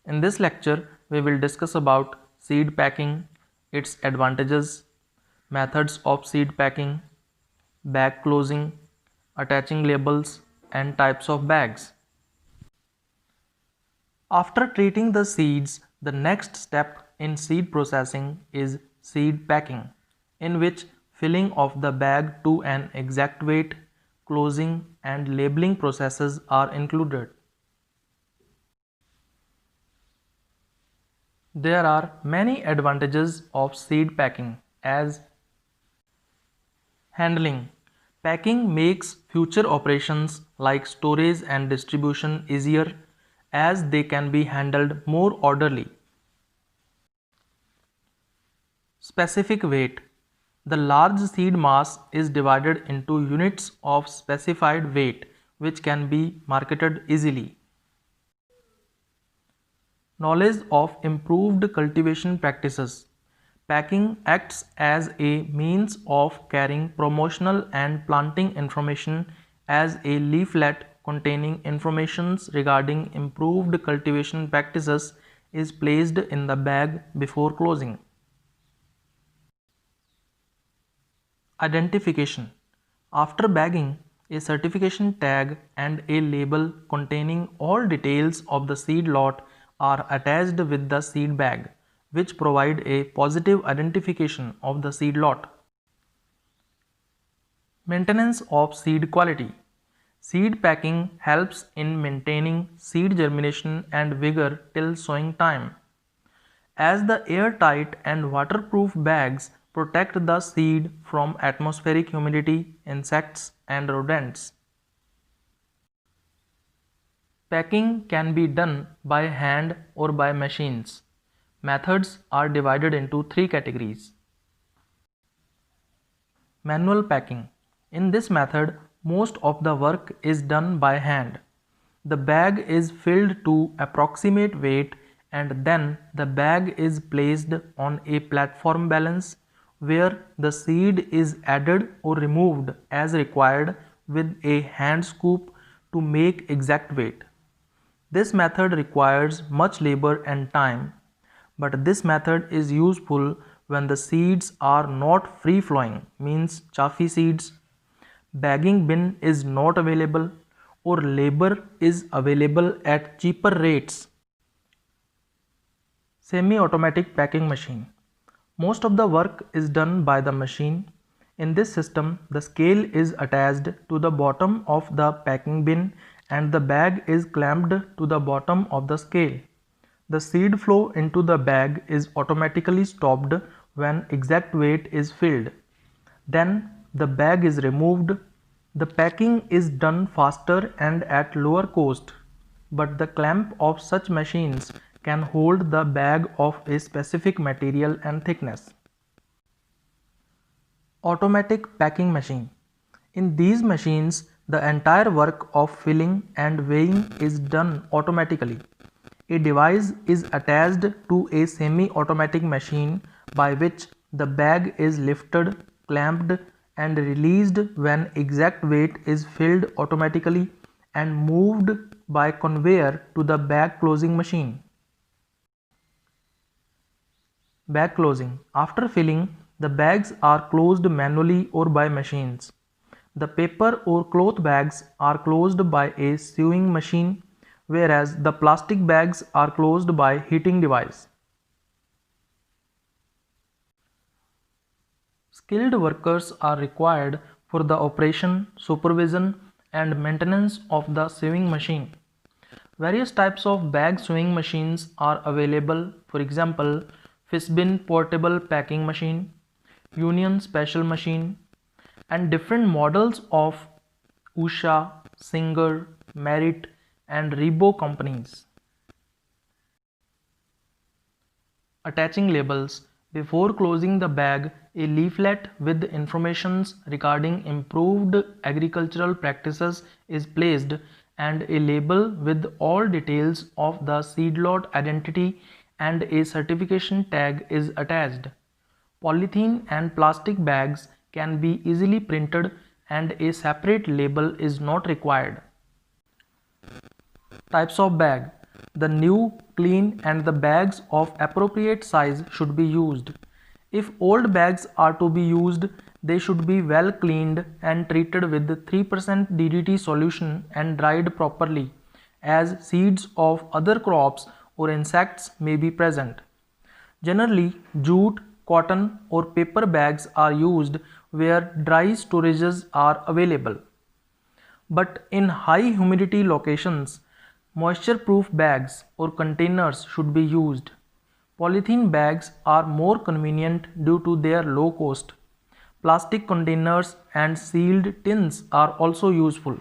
In this lecture, we will discuss about seed packing, its advantages, methods of seed packing, bag closing, attaching labels, and types of bags. After treating the seeds, the next step in seed processing is seed packing, in which filling of the bag to an exact weight, closing, and labeling processes are included. There are many advantages of seed packing as handling. Packing makes future operations like storage and distribution easier as they can be handled more orderly. Specific weight. The large seed mass is divided into units of specified weight which can be marketed easily. Knowledge of improved cultivation practices. Packing acts as a means of carrying promotional and planting information as a leaflet containing information regarding improved cultivation practices is placed in the bag before closing. Identification. After bagging, a certification tag and a label containing all details of the seed lot are attached with the seed bag, which provide a positive identification of the seed lot. Maintenance of seed quality. Seed packing helps in maintaining seed germination and vigor till sowing time, as the airtight and waterproof bags protect the seed from atmospheric humidity, insects, and rodents. Packing can be done by hand or by machines. Methods are divided into three categories. Manual packing. In this method, most of the work is done by hand. The bag is filled to approximate weight and then the bag is placed on a platform balance where the seed is added or removed as required with a hand scoop to make exact weight. This method requires much labor and time, but this method is useful when the seeds are not free flowing, means chaffy seeds, bagging bin is not available, or labor is available at cheaper rates. Semi-automatic packing machine. Most of the work is done by the machine. In this system, the scale is attached to the bottom of the packing bin and the bag is clamped to the bottom of the scale. The seed flow into the bag is automatically stopped when exact weight is filled. Then the bag is removed. The packing is done faster and at lower cost, but the clamp of such machines can hold the bag of a specific material and thickness. Automatic packing machine. In these machines, the entire work of filling and weighing is done automatically. A device is attached to a semi-automatic machine by which the bag is lifted, clamped, and released when exact weight is filled automatically and moved by conveyor to the bag closing machine. Bag closing. After filling, the bags are closed manually or by machines. The paper or cloth bags are closed by a sewing machine, whereas the plastic bags are closed by heating device. Skilled workers are required for the operation, supervision, and maintenance of the sewing machine. Various types of bag sewing machines are available, for example, Fishbin portable packing machine, Union special machine, and different models of Usha, Singer, Merit, and Reebok companies. Attaching labels. Before closing the bag, a leaflet with information regarding improved agricultural practices is placed and a label with all details of the seed lot identity and a certification tag is attached. Polythene and plastic bags can be easily printed and a separate label is not required. Types of bag. The new, clean and the bags of appropriate size should be used. If old bags are to be used, they should be well cleaned and treated with 3% DDT solution and dried properly, as seeds of other crops or insects may be present. Generally, jute, cotton or paper bags are used where dry storages are available. But in high humidity locations, moisture-proof bags or containers should be used. Polythene bags are more convenient due to their low cost. Plastic containers and sealed tins are also useful.